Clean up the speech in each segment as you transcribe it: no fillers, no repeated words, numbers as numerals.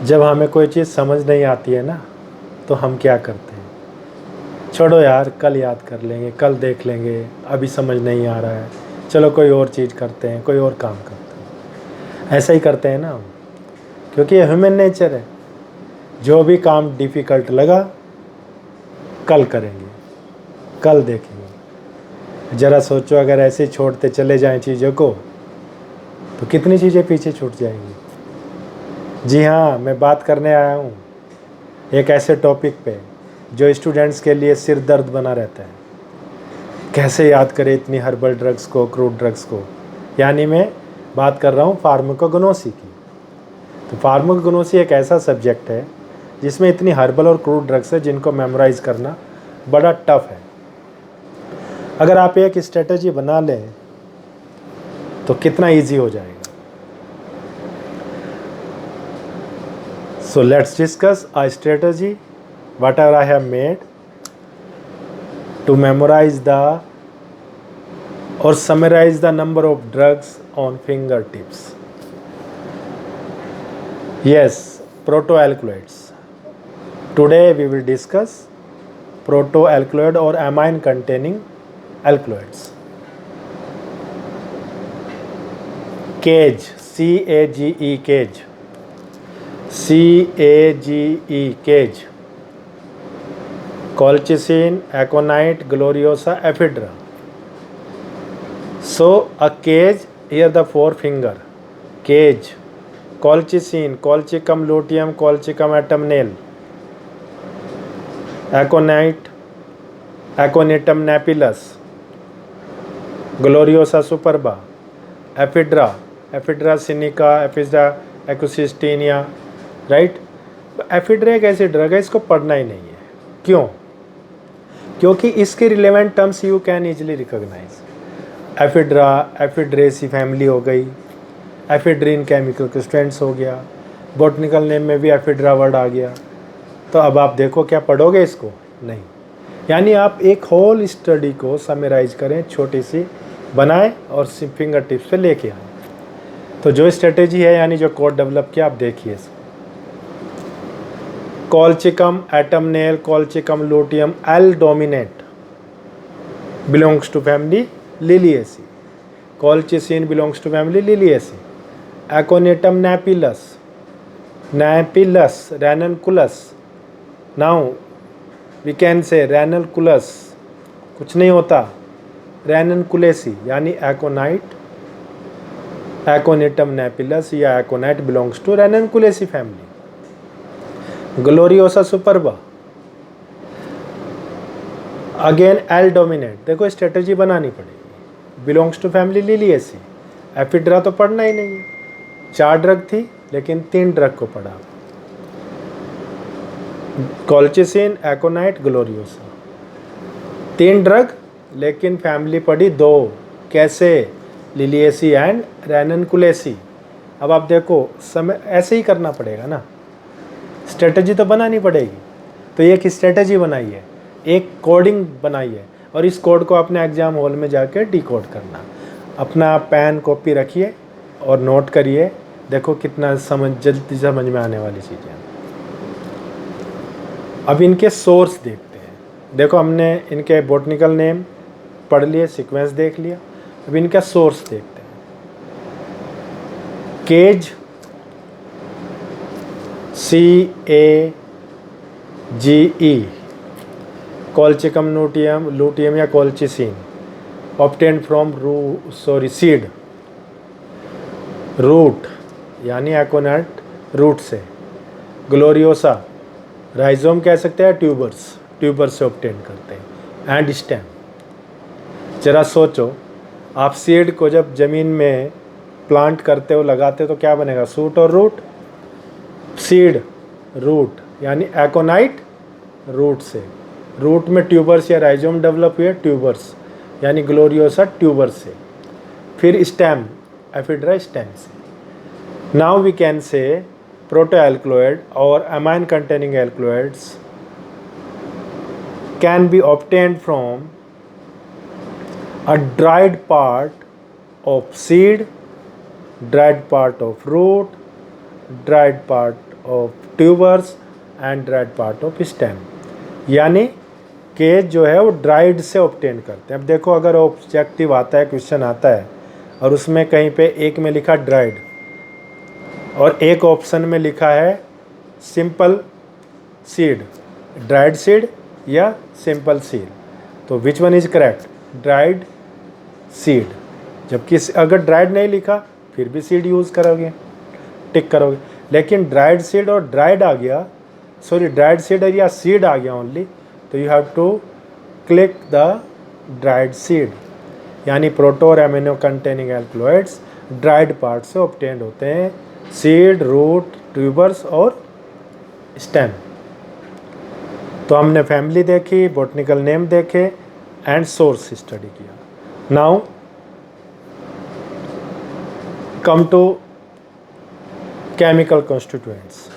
जब हमें कोई चीज़ समझ नहीं आती है ना, तो हम क्या करते हैं, छोड़ो यार कल याद कर लेंगे, कल देख लेंगे, अभी समझ नहीं आ रहा है, चलो कोई और चीज़ करते हैं, कोई और काम करते हैं। ऐसा ही करते हैं ना हम, क्योंकि ये ह्यूमन नेचर है। जो भी काम डिफ़िकल्ट लगा, कल करेंगे, कल देखेंगे। ज़रा सोचो, अगर ऐसे छोड़ते चले जाएं चीज़ों को, तो कितनी चीज़ें पीछे छूट जाएंगी। जी हाँ, मैं बात करने आया हूँ एक ऐसे टॉपिक पे जो स्टूडेंट्स के लिए सिर दर्द बना रहता है। कैसे याद करें इतनी हर्बल ड्रग्स को, क्रूड ड्रग्स को। यानी मैं बात कर रहा हूँ फार्माकोगनोसी की। तो फार्माकोगनोसी एक ऐसा सब्जेक्ट है जिसमें इतनी हर्बल और क्रूड ड्रग्स है जिनको मेमोराइज करना बड़ा टफ है। अगर आप एक स्ट्रेटजी बना लें तो कितना इजी हो जाएगा। So let's discuss a strategy whatever I have made to memorize or summarize the number of drugs on fingertips. Yes, protoalkaloids. Today we will discuss protoalkaloid or amine containing alkaloids. CAGE, C-A-G-E, CAGE. CAGE, CAGE. Colchicine, aconite, gloriosa, ephedra. So a CAGE, here the forefinger. CAGE, colchicine, colchicum luteum, colchicum autumnale. Aconite, Aconitum napillus. Gloriosa superba. Ephedra, Ephedra sinica, Ephedra ecosystemia. Right. Ephedra एक ऐसी drug है, इसको पढ़ना ही नहीं है। क्यों? क्योंकि इसके relevant terms you can easily recognise. Ephedra, ephedraceae family हो गई, एफिड्रीन केमिकल कंस्टिट्यूएंट्स हो गया, बॉटनिकल नेम में भी एफिड्रा वर्ड आ गया। तो अब आप देखो क्या पढ़ोगे इसको? नहीं। यानी आप एक होल स्टडी को समराइज करें, छोटी सी बनाएं और फिंगर टिप्स पे लेके आएँ। तो जो स्ट्रेटेजी है, यानी जो कोड डेवलप किया, आप देखिए इसको। Colchicum autumnale, Colchicum luteum, L dominate, belongs to family Liliaceae. Colchicine belongs to family Liliaceae. Aconitum napillus, Napillus, ranunculus. Now we can say ranunculus, कुछ नहीं होता, ranunculaceae यानी aconite, Aconitum napillus या aconite belongs to ranunculaceae family. Gloriosa superba, again L dominate. देखो strategy बनानी पड़ेगी। Belongs to family Liliaceae. Ephedra तो पढ़ना ही नहीं है, 4 ड्रग थी लेकिन 3 ड्रग को पढ़ा। कॉल्चिसिन, एकोनाइट, ग्लोरियोसा, 3 ड्रग लेकिन फैमिली पढ़ी 2। कैसे? Liliaceae and ranunculaceae. अब आप देखो, समय ऐसे ही करना पड़ेगा ना, स्ट्रेटजी तो बनानी पड़ेगी। तो एक स्ट्रेटजी बनाई है, एक कोडिंग बनाई है, और इस कोड को अपने एग्ज़ाम हॉल में जाकर डिकोड करना। अपना पेन कॉपी रखिए और नोट करिए। देखो कितना जल्दी समझ में आने वाली चीज़ें। अब इनके सोर्स देखते हैं। देखो हमने इनके बॉटनिकल नेम पढ़ लिए, सीक्वेंस देख लिया। अब इनका सोर्स देखते हैं। केज, CAGE, Colchicum luteum या colchicine, obtained from seed, root यानी aconite रूट से। ग्लोरियोसा, राइजोम कह सकते हैं, ट्यूबर्स से ऑब्टेन करते हैं। And stem. जरा सोचो, आप सीड को जब ज़मीन में प्लांट करते हो, लगाते हो, तो क्या बनेगा? सूट और रूट। सीड, रूट यानी एकोनाइट रूट से। रूट में ट्यूबर्स या राइजोम डेवलप हुए, ट्यूबर्स यानी ग्लोरियोसा ट्यूबर्स से। फिर स्टेम, एफिड्रा स्टेम से। Now we can say protoalkaloid or amine containing alkaloids can be obtained from a dried part of seed, dried part of root, dried part of tubers and dried part of stem, यानी cage जो है वो dried से obtain करते हैं। अब देखो अगर ऑब्जेक्टिव आता है, क्वेश्चन आता है और उसमें कहीं पे एक में लिखा ड्राइड और एक ऑप्शन में लिखा है सिंपल सीड, ड्राइड सीड या सिंपल सीड, तो which one is correct? Dried seed. जबकि अगर ड्राइड नहीं लिखा फिर भी सीड यूज़ करोगे, टिक करोगे। लेकिन ड्राइड सीड और ड्राइड आ गया, सॉरी ड्राइड सीड या सीड आ गया ओनली, तो you have to click the dried seed, यानी प्रोटो और amino containing alkaloids dried part से ऑब्टेन्ड होते हैं, सीड, रूट, ट्यूबर्स और स्टेम। तो हमने फैमिली देखी, बॉटनिकल नेम देखे एंड सोर्स स्टडी किया। Now come to chemical constituents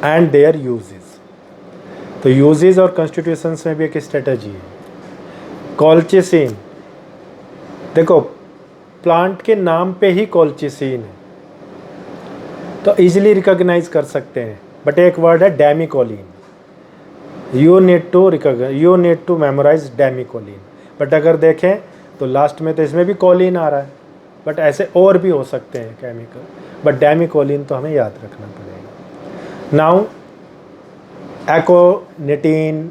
and their uses. तो यूजेस और कॉन्स्टिट्यूशंस में भी एक स्ट्रेटजी है। कॉल्चिसिन, देखो प्लांट के नाम पे ही कॉल्चिसिन है तो इजीली रिकॉग्नाइज कर सकते हैं, बट एक वर्ड है demecolcine, you need to memorise demecolcine. But अगर देखें तो लास्ट में तो इसमें भी कोलिन आ रहा है, बट ऐसे और भी हो सकते हैं केमिकल, बट डेमिकोलिन तो हमें याद रखना पड़ेगा। नाउ एकोनिटीन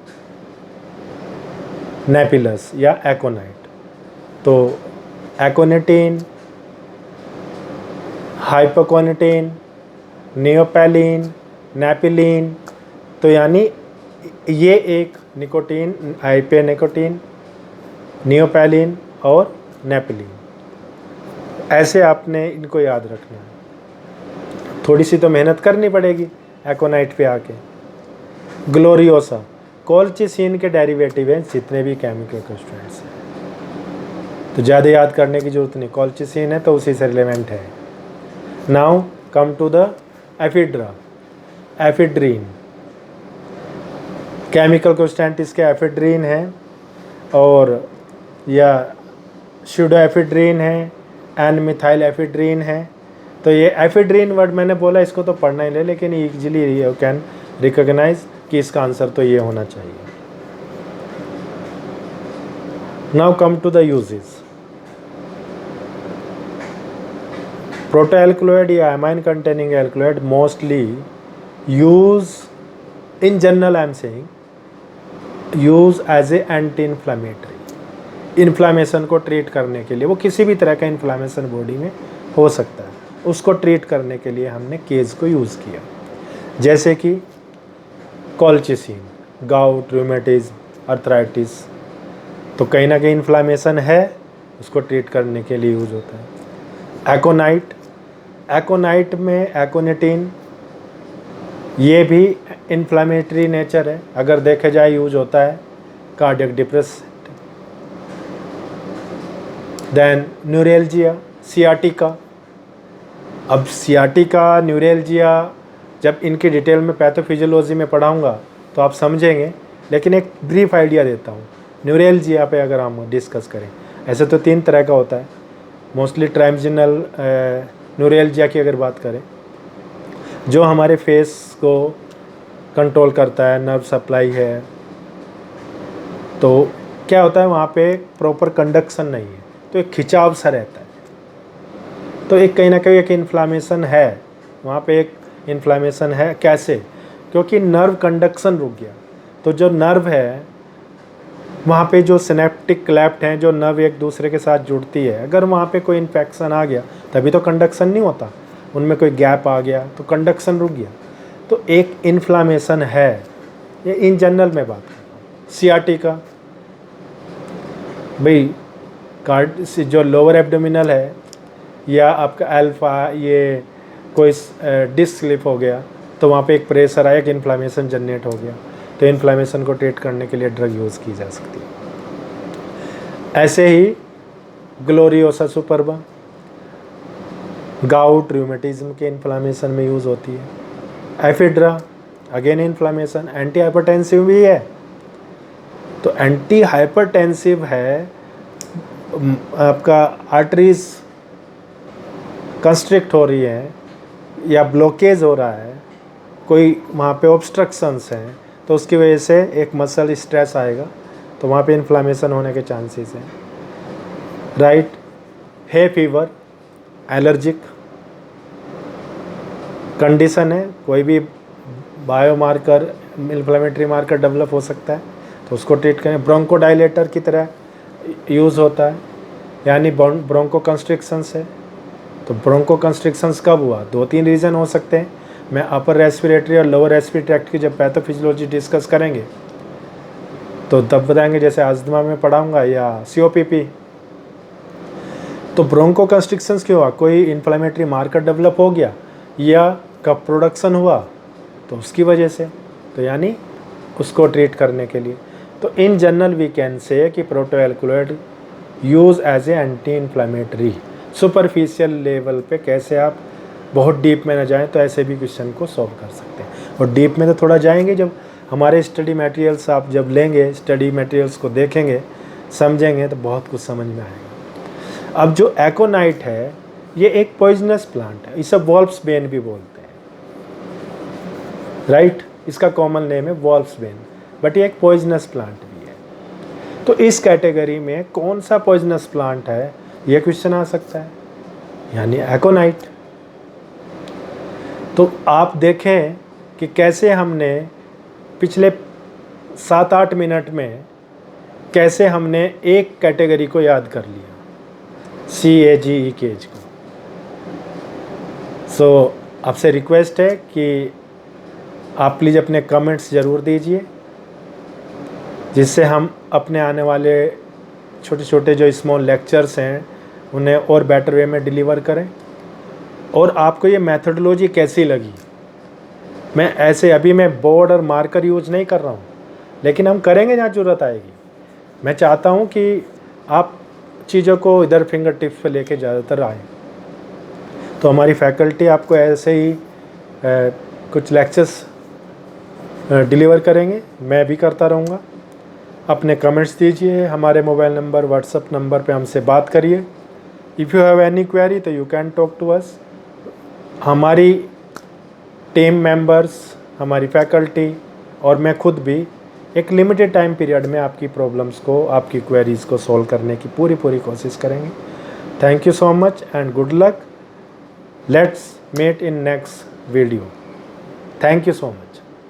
नेपिलस या एकोनाइट, तो एकोनिटीन, हाइपोकोनिटीन, नियोपेलिन, नेपिलीन, तो यानी ये एक निकोटीन, हाइपेनिकोटीन, नियोपेलिन और नेपिलीन, ऐसे आपने इनको याद रखना है। थोड़ी सी तो मेहनत करनी पड़ेगी एकोनाइट पे आके। ग्लोरियोसा, कॉल्चिसिन के डेरिवेटिव हैं जितने भी केमिकल कॉन्स्टिट्यूएंट्स हैं, तो ज़्यादा याद करने की जरूरत नहीं, कॉल्चिसिन है तो उसी से रिलेवेंट है। Now come to the ephedra, ephedrine, chemical constant इसके एफिड्रीन है और या स्यूडोएफिड्रीन है, एन मिथाइल एफिड्रीन है। तो ये एफिड्रीन वर्ड मैंने बोला इसको तो पढ़ना ही नहीं, लेकिन इजीली यू कैन रिकॉग्नाइज कि इसका आंसर तो ये होना चाहिए। Now come to the uses. Protoalkaloid या amine containing alkaloid mostly use in general, I am saying use as a anti inflammatory, inflammation को ट्रीट करने के लिए, वो किसी भी तरह का इन्फ्लामेशन बॉडी में हो सकता है, उसको ट्रीट करने के लिए हमने केज को यूज़ किया। जैसे कि कॉल्चिसिन, गाउट, रूमेटिज्म, अर्थराइटिस, तो कहीं ना कहीं इन्फ्लामेशन है, उसको ट्रीट करने के लिए यूज होता है। एकोनाइट, एकोनाइट में एकोनिटीन, ये भी इन्फ्लामेटरी नेचर है, अगर देखे जाए यूज होता है cardiac depressant. Then neuralgia, sciatica, अब सियाटिका, न्यूरेल्जिया जब इनकी डिटेल में पैथोफिजियोलॉजी में पढ़ाऊंगा तो आप समझेंगे, लेकिन एक ब्रीफ आइडिया देता हूँ। न्यूरेल्जिया पे अगर हम डिस्कस करें, ऐसे तो 3 तरह का होता है, मोस्टली ट्राइमजिनल न्यूरेल्जिया की अगर बात करें, जो हमारे फेस को कंट्रोल करता है, नर्व सप्लाई है, तो क्या होता है वहाँ पे प्रॉपर कंडक्शन नहीं है, तो एक खिंचाव सा रहता है, तो एक कहीं ना कहीं एक इन्फ्लामेशन है वहाँ पे, एक इन्फ्लामेशन है। कैसे? क्योंकि नर्व कंडक्शन रुक गया, तो जो नर्व है वहाँ पे जो सिनेप्टिक क्लैप्ट हैं, जो नर्व एक दूसरे के साथ जुड़ती है, अगर वहाँ पे कोई इन्फेक्शन आ गया तभी तो कंडक्शन नहीं होता, उनमें कोई गैप आ गया तो कंडक्शन रुक गया, तो एक इन्फ्लामेशन है। ये इन जनरल में बात करता हूँ। सियाटिका, भाई कार्ड से जो लोअर एब्डोमिनल है या आपका अल्फा, ये कोई डिस्क स्लिप हो गया तो वहाँ पे एक प्रेशर आया, एक इन्फ्लामेशन जनरेट हो गया, तो इन्फ्लामेशन को ट्रीट करने के लिए ड्रग यूज़ की जा सकती है। ऐसे ही ग्लोरियोसा सुपरबा, गाउट, रूमेटिज्म के इन्फ्लामेशन में यूज़ होती है। Ephedra, again inflammation, anti hypertensive भी है, तो एंटी हाइपरटेंसिव है, आपका आर्टरीज कंस्ट्रिक्ट हो रही है या ब्लॉकेज हो रहा है, कोई वहाँ पे ऑब्स्ट्रक्शंस हैं, तो उसकी वजह से एक मसल स्ट्रेस आएगा, तो वहाँ पे इन्फ्लामेशन होने के चांसेस हैं, राइट। है फीवर, एलर्जिक कंडीशन है, कोई भी बायोमार्कर इन्फ्लेमेटरी मार्कर डेवलप हो सकता है, तो उसको ट्रीट करें। ब्रोंकोडाइलेटर की तरह यूज़ होता है, यानी ब्रोंको कंस्ट्रिक्शंस है, तो ब्रोंको कंस्ट्रिक्शंस कब हुआ? 2-3 रीज़न हो सकते हैं। मैं अपर रेस्पिरेटरी और लोअर रेस्पिरेटरी ट्रैक्ट की जब पैथोफिजियोलॉजी डिस्कस करेंगे तो तब बताएंगे, जैसे अस्थमा में पढ़ाऊँगा या COPP। तो ब्रोंको कंस्ट्रिक्शंस क्यों हुआ? कोई इन्फ्लेमेटरी मार्कर डेवलप हो गया या कफ प्रोडक्शन हुआ, तो उसकी वजह से, तो यानी उसको ट्रीट करने के लिए। तो in general we can say कि protoalkaloid use as a anti inflammatory. Superficial level पे कैसे आप बहुत डीप में ना जाएं, तो ऐसे भी क्वेश्चन को सॉल्व कर सकते हैं। और डीप में तो थोड़ा जाएंगे जब हमारे स्टडी मटेरियल्स आप जब लेंगे, स्टडी मटेरियल्स को देखेंगे, समझेंगे, तो बहुत कुछ समझ में आएगा। अब जो एकोनाइट है ये एक पॉइजनस प्लांट है, इसे वॉल्फ्स बेन भी बोलते हैं, राइट। इसका कॉमन नेम है वॉल्फ्स बेन, बट ये एक पॉइजनस प्लांट भी है। तो इस कैटेगरी में कौन सा पॉइजनस प्लांट है, ये क्वेश्चन आ सकता है, यानी एकोनाइट। तो आप देखें कि कैसे हमने पिछले 7-8 मिनट में कैसे हमने एक कैटेगरी को याद कर लिया, CAGE को। सो आपसे रिक्वेस्ट है कि आप प्लीज़ अपने कमेंट्स ज़रूर दीजिए, जिससे हम अपने आने वाले छोटे छोटे जो स्मॉल लेक्चर्स हैं उन्हें और बेटर वे में डिलीवर करें। और आपको ये मेथडोलॉजी कैसी लगी? मैं ऐसे अभी मैं बोर्ड और मार्कर यूज नहीं कर रहा हूँ, लेकिन हम करेंगे जहाँ ज़रूरत आएगी। मैं चाहता हूँ कि आप चीज़ों को इधर फिंगर टिप्स पे लेके ज़्यादातर आए। तो हमारी फैकल्टी आपको ऐसे ही कुछ लेक्चर्स डिलीवर करेंगे, मैं भी करता रहूँगा। अपने कमेंट्स दीजिए, हमारे मोबाइल नंबर, व्हाट्सएप नंबर पे हमसे बात करिए। If you have any query तो you can talk to us. हमारी टीम मेंबर्स, हमारी फैकल्टी और मैं खुद भी एक लिमिटेड टाइम पीरियड में आपकी प्रॉब्लम्स को, आपकी क्वेरीज़ को सॉल्व करने की पूरी कोशिश करेंगे। Thank you so much and good luck. Let's meet in next video. Thank you so much.